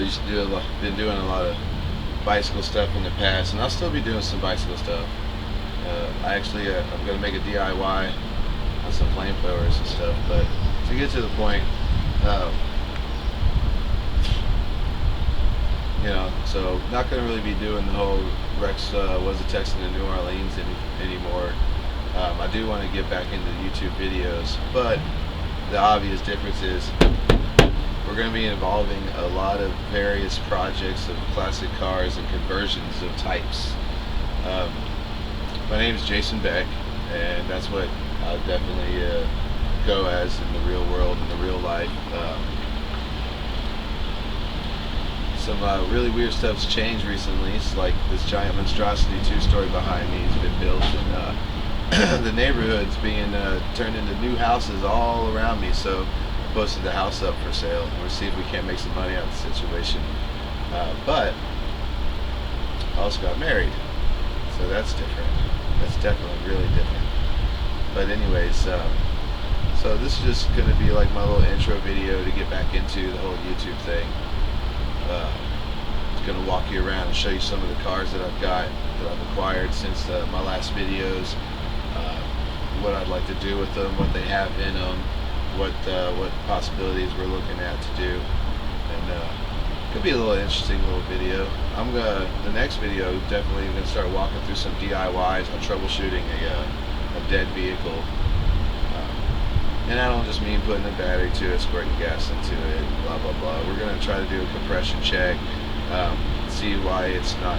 used to been doing a lot of bicycle stuff in the past, and I'll still be doing some bicycle stuff. I'm going to make a DIY on some flamethrowers and stuff, but to get to the point, so not going to really be doing the whole Rex was a Texan in New Orleans anymore. I do want to get back into YouTube videos, but the obvious difference is we're going to be involving a lot of various projects of classic cars and conversions of types. My name is Jason Beck, and that's what I'll definitely go as in the real world, in the real life. Some really weird stuff's changed recently. It's like this giant monstrosity two-story behind me has been built, and the neighborhood's being turned into new houses all around me. So I posted the house up for sale. We'll see if we can't make some money out of the situation. But I also got married, so that's different. That's definitely really different. But anyways, so this is just going to be like my little intro video to get back into the whole YouTube thing. It's going to walk you around and show you some of the cars that I've got, that I've acquired since my last videos, what I'd like to do with them, what they have in them, what possibilities we're looking at to do, and could be a little interesting little video. The next video definitely going to start walking through some DIYs on troubleshooting a dead vehicle. And I don't just mean putting a battery to it, squirting gas into it, blah blah blah. We're going to try to do a compression check, see why it's not,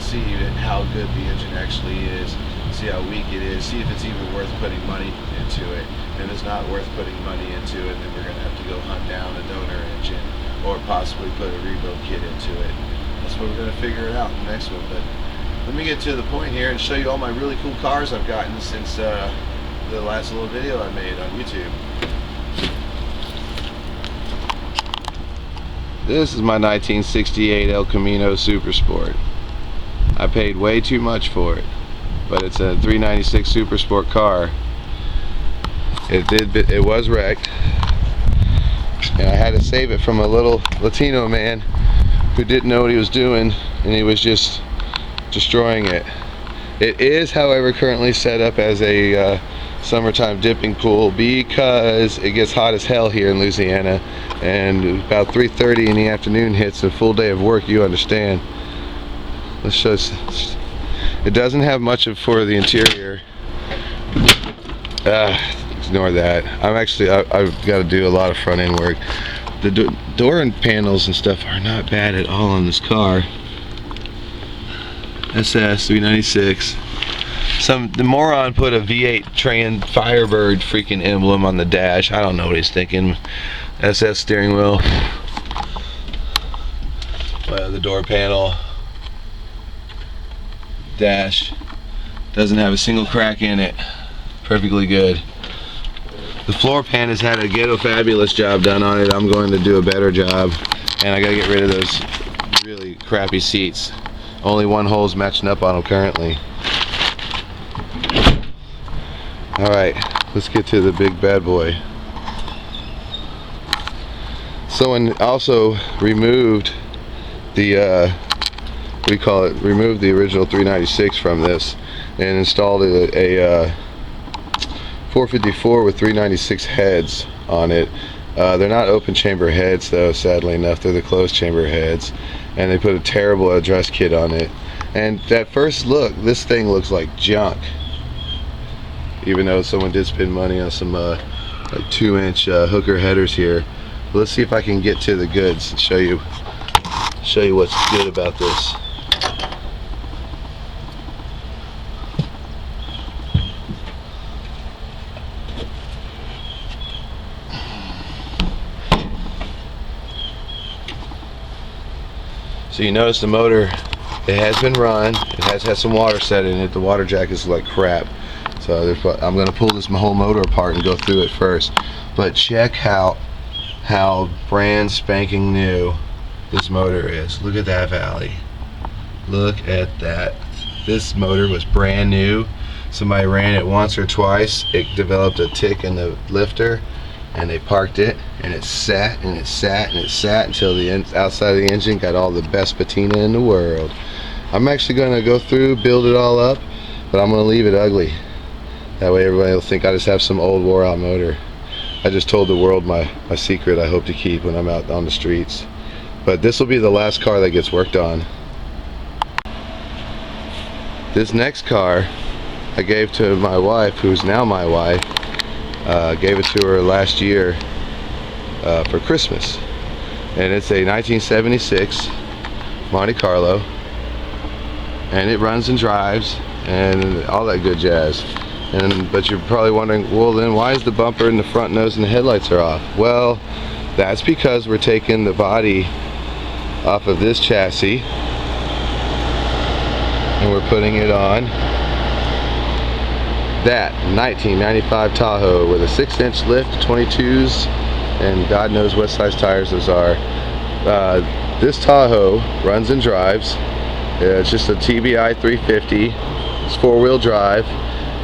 see how good the engine actually is, see how weak it is, see if it's even worth putting money into it. And if it's not worth putting money into it, then we're going to have to go hunt down a donor engine, or possibly put a rebuild kit into it. That's what we're going to figure it out in the next one. But let me get to the point here and show you all my really cool cars I've gotten since the last little video I made on YouTube. This is my 1968 El Camino Super Sport. I paid way too much for it, but it's a 396 Super Sport car. It was wrecked, and I had to save it from a little Latino man who didn't know what he was doing, and he was just destroying it. It is, however, currently set up as a summertime dipping pool because it gets hot as hell here in Louisiana, and about 3:30 in the afternoon hits a full day of work, you understand. Let's show us. It doesn't have much for the interior. Ignore that. I've got to do a lot of front end work. The door and panels and stuff are not bad at all on this car. SS 396. The moron put a V8 Tran Firebird freaking emblem on the dash. I don't know what he's thinking. SS steering wheel. The door panel. Dash. Doesn't have a single crack in it. Perfectly good. The floor pan has had a ghetto fabulous job done on it. I'm going to do a better job. And I gotta get rid of those really crappy seats. Only one hole's matching up on them currently. Alright, let's get to the big bad boy. Someone also removed the removed the original 396 from this and installed a 454 with 396 heads on it. They're not open chamber heads though, sadly enough. They're the closed chamber heads, and they put a terrible address kit on it. And at first look, this thing looks like junk, even though someone did spend money on some like 2-inch hooker headers here. But let's see if I can get to the goods and show you what's good about this. So you notice the motor, it has been run, it has had some water set in it. The water jack is like crap. So I'm going to pull this whole motor apart and go through it first. But check how brand spanking new this motor is. Look at that valley. Look at that. This motor was brand new. Somebody ran it once or twice. It developed a tick in the lifter, and they parked it, and it sat and it sat and it sat until the outside of the engine got all the best patina in the world. I'm actually going to go through, build it all up, but I'm going to leave it ugly. That way everybody will think I just have some old wore out motor. I just told the world my secret I hope to keep when I'm out on the streets. But this will be the last car that gets worked on. This next car I gave to my wife, who's now my wife. Gave it to her last year for Christmas. And it's a 1976 Monte Carlo. And it runs and drives and all that good jazz. But you're probably wondering, well then why is the bumper and the front nose and the headlights are off? Well, that's because we're taking the body off of this chassis and we're putting it on that 1995 Tahoe with a 6-inch lift, 22s, and God knows what size tires those are. This Tahoe runs and drives. It's just a TBI 350. It's 4-wheel drive,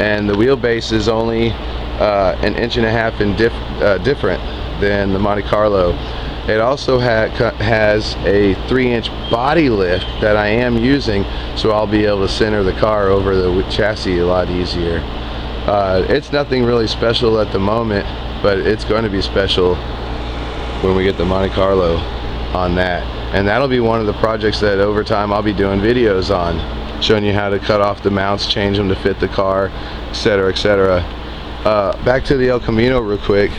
and the wheelbase is only an inch and a half different than the Monte Carlo. It also has a 3-inch body lift that I am using, so I'll be able to center the car over the chassis a lot easier. It's nothing really special at the moment, but it's going to be special when we get the Monte Carlo on that. And that'll be one of the projects that over time I'll be doing videos on, showing you how to cut off the mounts, change them to fit the car, etc., etc. Back to the El Camino real quick.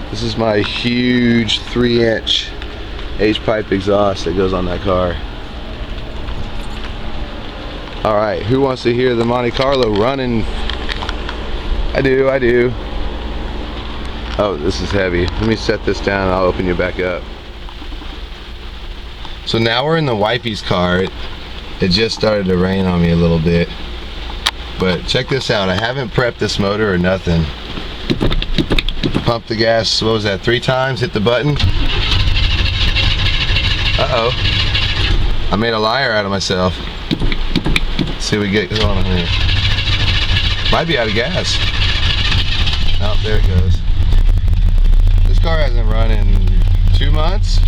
This is my huge 3-inch H-pipe exhaust that goes on that car. Alright, who wants to hear the Monte Carlo running? I do. Oh, this is heavy. Let me set this down and I'll open you back up. So now we're in the wifey's car. It just started to rain on me a little bit. But check this out. I haven't prepped this motor or nothing. Pump the gas, what was that, 3 times? Hit the button. Uh-oh. I made a liar out of myself. Let's see what we get going on here. Might be out of gas. Oh, there it goes. This car hasn't run in 2 months.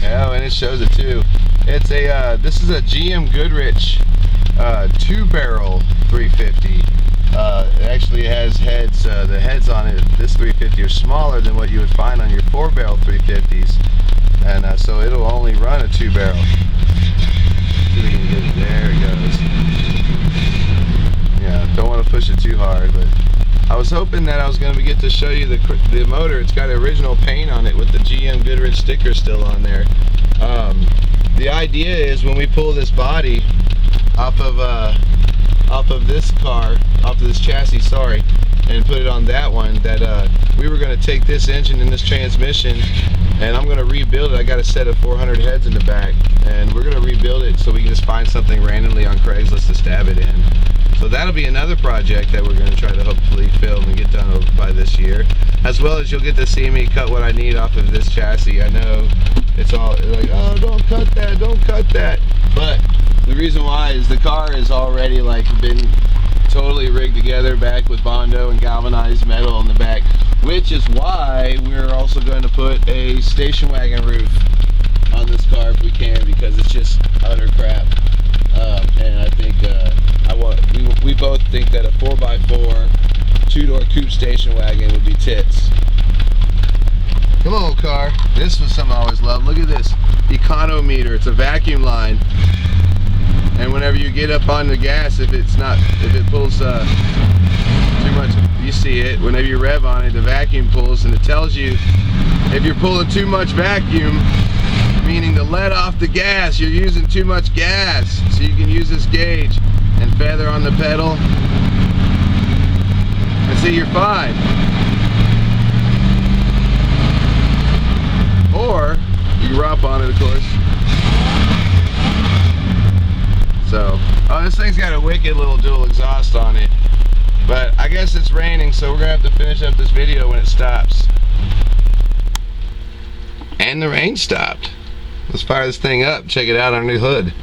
Oh, and it shows it too. It's a this is a GM Goodrich 2-barrel 350. It actually has heads. The heads on it, this 350, are smaller than what you would find on your 4-barrel 350s, and so it'll only run a 2-barrel. There it goes. Yeah, don't want to push it too hard, but I was hoping that I was going to get to show you the motor. It's got original paint on it with the GM Goodrich sticker still on there. The idea is when we pull this body off of this car, off of this chassis, sorry, and put it on that one, that we were going to take this engine and this transmission and I'm going to rebuild it. I got a set of 400 heads in the back, and we're going to rebuild it so we can just find something randomly on Craigslist to stab it in. So that'll be another project that we're going to try to hopefully film and get done by this year, as well as you'll get to see me cut what I need off of this chassis. I know it's all like, oh, don't cut that, don't cut that, but the reason why is the car has already like been totally rigged together back with Bondo and galvanized metal on the back, which is why we're also going to put a station wagon roof on this car if we can, because it's just utter crap. And I think we both think that a 4x4 2-door coupe station wagon would be tits. Come on, car. This was something I always loved. Look at this econometer. It's a vacuum line, and whenever you get up on the gas, if it pulls too much, you see it. Whenever you rev on it, the vacuum pulls, and it tells you if you're pulling too much vacuum, meaning to let off the gas, you're using too much gas. So you can use this gauge and feather on the pedal, and see, you're fine. Or you can romp on it, of course. So, oh, this thing's got a wicked little dual exhaust on it. But I guess it's raining, so we're gonna have to finish up this video when it stops. And the rain stopped. Let's fire this thing up, check it out on the hood.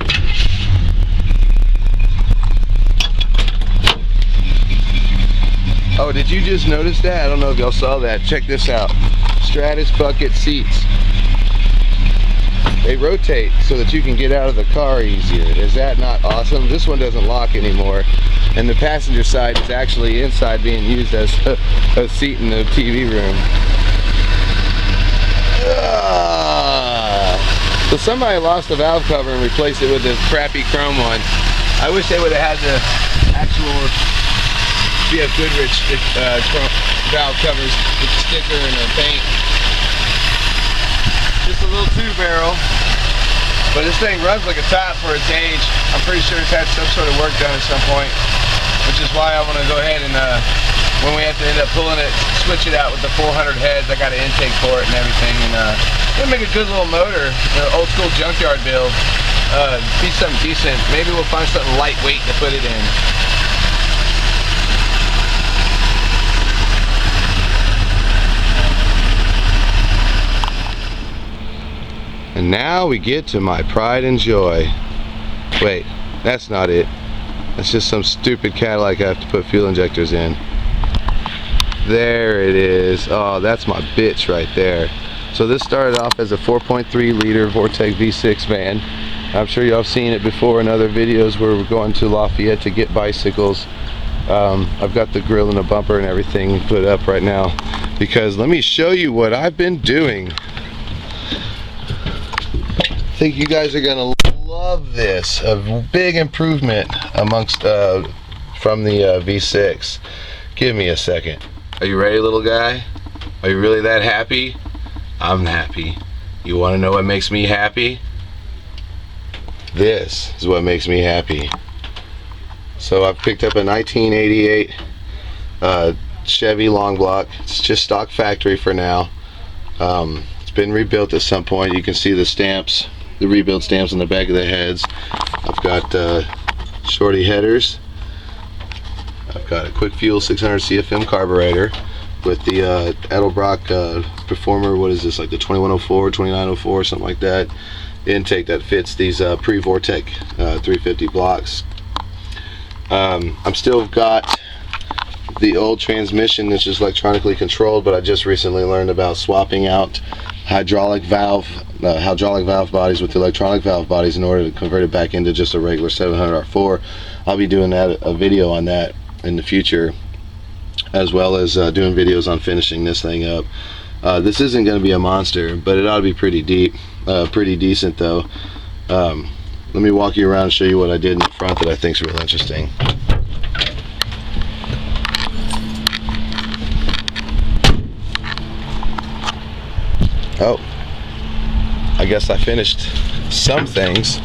Oh, did you just notice that? I don't know if y'all saw that. Check this out. Stratus bucket seats. They rotate so that you can get out of the car easier. Is that not awesome? This one doesn't lock anymore. And the passenger side is actually inside being used as a seat in the TV room. So somebody lost the valve cover and replaced it with this crappy chrome one. I wish they would have had the actual BF Goodrich valve covers with the sticker and the paint. Just a little 2-barrel, but this thing runs like a top for its age. I'm pretty sure it's had some sort of work done at some point, which is why I want to go ahead and when we have to end up pulling it, switch it out with the 400 heads. I got an intake for it and everything, and it'll make a good little motor, old school junkyard build. Be something decent. Maybe we'll find something lightweight to put it in. And now we get to my pride and joy. Wait, that's not it. That's just some stupid Cadillac I have to put fuel injectors in. There it is. Oh, that's my bitch right there. So this started off as a 4.3 liter Vortec V6 van. I'm sure y'all have seen it before in other videos where we're going to Lafayette to get bicycles. I've got the grill and the bumper and everything put up right now because let me show you what I've been doing. I think you guys are gonna love this. A big improvement amongst from the V6. Give me a second. Are you ready, little guy? Are you really that happy? I'm happy. You want to know what makes me happy? This is what makes me happy. So I've picked up a 1988 Chevy Longblock. It's just stock factory for now. It's been rebuilt at some point. You can see the stamps, the rebuild stamps on the back of the heads. I've got shorty headers. I've got a quick fuel 600 CFM carburetor with the Edelbrock Performer. What is this, like the 2104, 2904, something like that. Intake that fits these pre-Vortec 350 blocks. I'm still got the old transmission that's just electronically controlled, but I just recently learned about swapping out hydraulic valve bodies with electronic valve bodies in order to convert it back into just a regular 700 R4. I'll be doing a video on that in the future, as well as doing videos on finishing this thing up. This isn't going to be a monster, but it ought to be pretty deep, pretty decent though. Let me walk you around and show you what I did in the front that I think is real interesting. Oh, I guess I finished some things.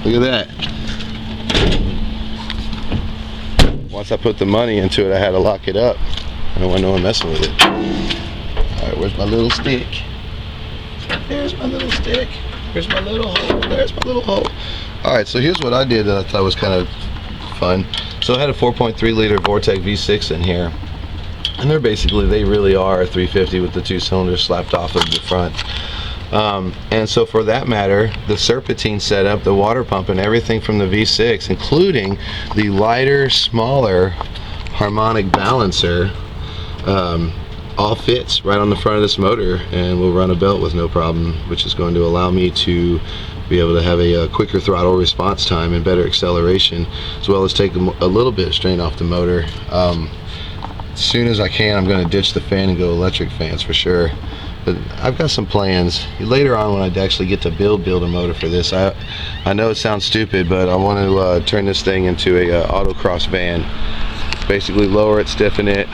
Look at that. Once I put the money into it, I had to lock it up. I don't want no one messing with it. Alright, where's my little stick? There's my little stick. Here's my little hole. There's my little hole. Alright, so here's what I did that I thought was kind of fun. So I had a 4.3 liter Vortec V6 in here. And they really are a 350 with the 2 cylinders slapped off of the front. And so for that matter, the serpentine setup, the water pump, and everything from the V6, including the lighter, smaller harmonic balancer, all fits right on the front of this motor and will run a belt with no problem, which is going to allow me to be able to have a quicker throttle response time and better acceleration, as well as take a little bit of strain off the motor. As soon as I can, I'm going to ditch the fan and go electric fans for sure. But I've got some plans later on when I actually get to build a motor for this. I know it sounds stupid, but I want to turn this thing into a autocross van. Basically lower it, stiffen it,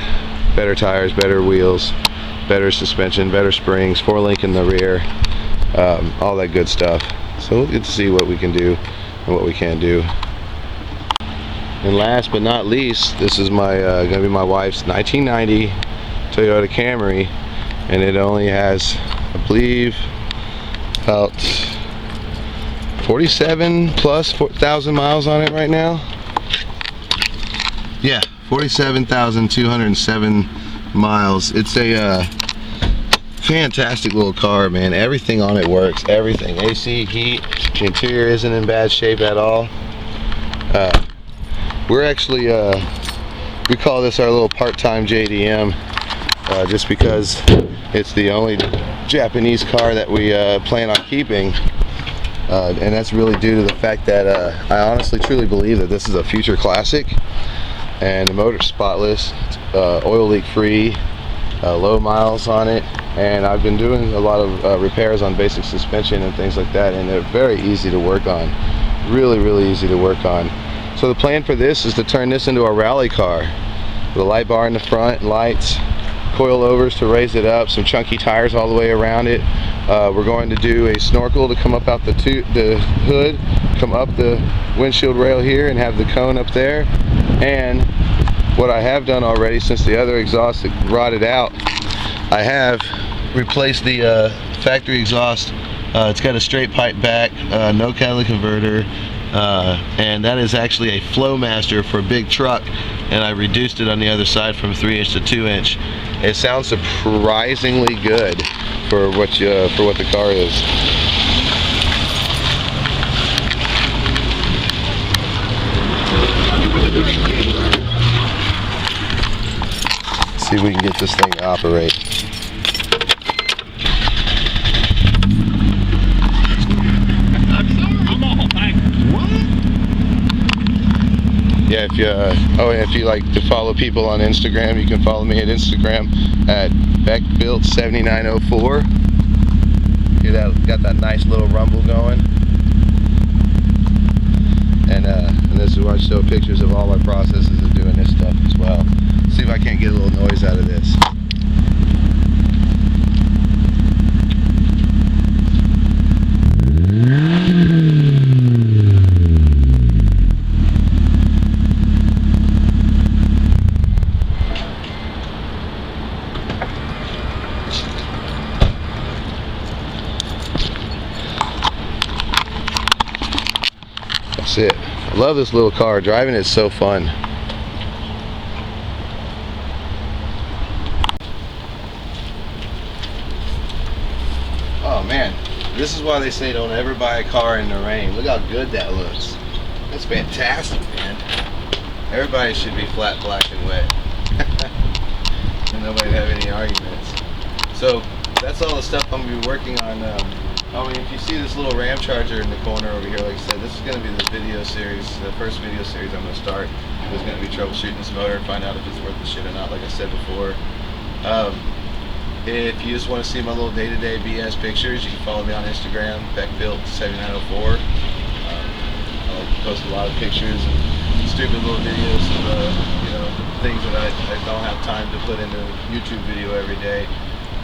better tires, better wheels, better suspension, better springs, 4-link in the rear, all that good stuff. So we'll get to see what we can do and what we can't do. And last but not least, this is my gonna be my wife's 1990 Toyota Camry, and it only has, I believe, about 47 plus 4,000 miles on it right now. Yeah, 47,207 miles. It's a fantastic little car, man. Everything on it works. Everything. AC, heat. The interior isn't in bad shape at all. We're actually We call this our little part-time JDM, just because it's the only Japanese car that we plan on keeping. And that's really due to the fact that I honestly truly believe that this is a future classic, and the motor's spotless, oil leak free, low miles on it, and I've been doing a lot of repairs on basic suspension and things like that, and they're very easy to work on, really easy to work on. So the plan for this is to turn this into a rally car with a light bar in the front, lights, coilovers to raise it up, some chunky tires all the way around it. We're going to do a snorkel to come up out the hood, come up the windshield rail here and have the cone up there. And what I have done already, since the other exhaust rotted out, I have replaced the factory exhaust. It's got a straight pipe back, no catalytic converter, and that is actually a Flowmaster for a big truck, and I reduced it on the other side from 3" to 2". It sounds surprisingly good for what the car is. See if we can get this thing to operate. Yeah, if you like to follow people on Instagram, you can follow me at Instagram at BeckBuilt7904. Got that nice little rumble going. And this is where I show pictures of all my processes of doing this stuff as well. See if I can't get a little noise out of this. That's it. I love this little car. Driving it is so fun. Oh man, this is why they say don't ever buy a car in the rain. Look how good that looks. That's fantastic, man. Everybody should be flat, black, and wet. And nobody have any arguments. So that's all the stuff I'm gonna be working on. I mean, if you see this little Ram Charger in the corner over here, like I said, this is going to be the video series, the first video series I'm going to start. It's going to be troubleshooting this motor, find out if it's worth the shit or not, like I said before. If you just want to see my little day-to-day BS pictures, you can follow me on Instagram, BeckBuilt7904. I like to post a lot of pictures and stupid little videos of things that I don't have time to put into a YouTube video every day.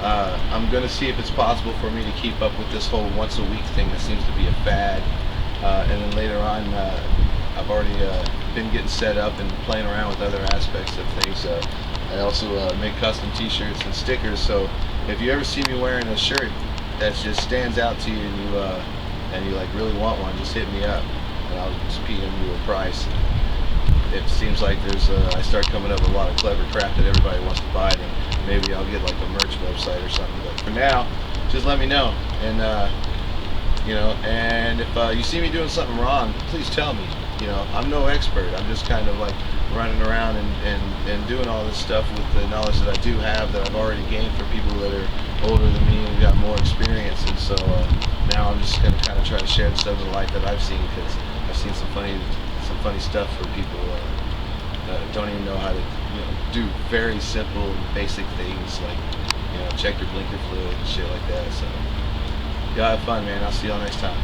I'm going to see if it's possible for me to keep up with this whole once a week thing that seems to be a fad. And then later on, I've already been getting set up and playing around with other aspects of things. I also make custom t-shirts and stickers, so if you ever see me wearing a shirt that just stands out to you and you like really want one, just hit me up and I'll just PM you a price. It seems like I start coming up with a lot of clever crap that everybody wants to buy, and maybe I'll get like a merch website or something. But for now, just let me know. And and if you see me doing something wrong, please tell me. I'm no expert. I'm just kind of like running around and doing all this stuff with the knowledge that I do have, that I've already gained for people that are older than me and got more experience. And so now I'm just going to kind of try to share the stuff of the light that I've seen, because I've seen some funny stuff for people that don't even know how to do very simple basic things like check your blinker fluid and shit like that. So y'all have fun, man. I'll see y'all next time.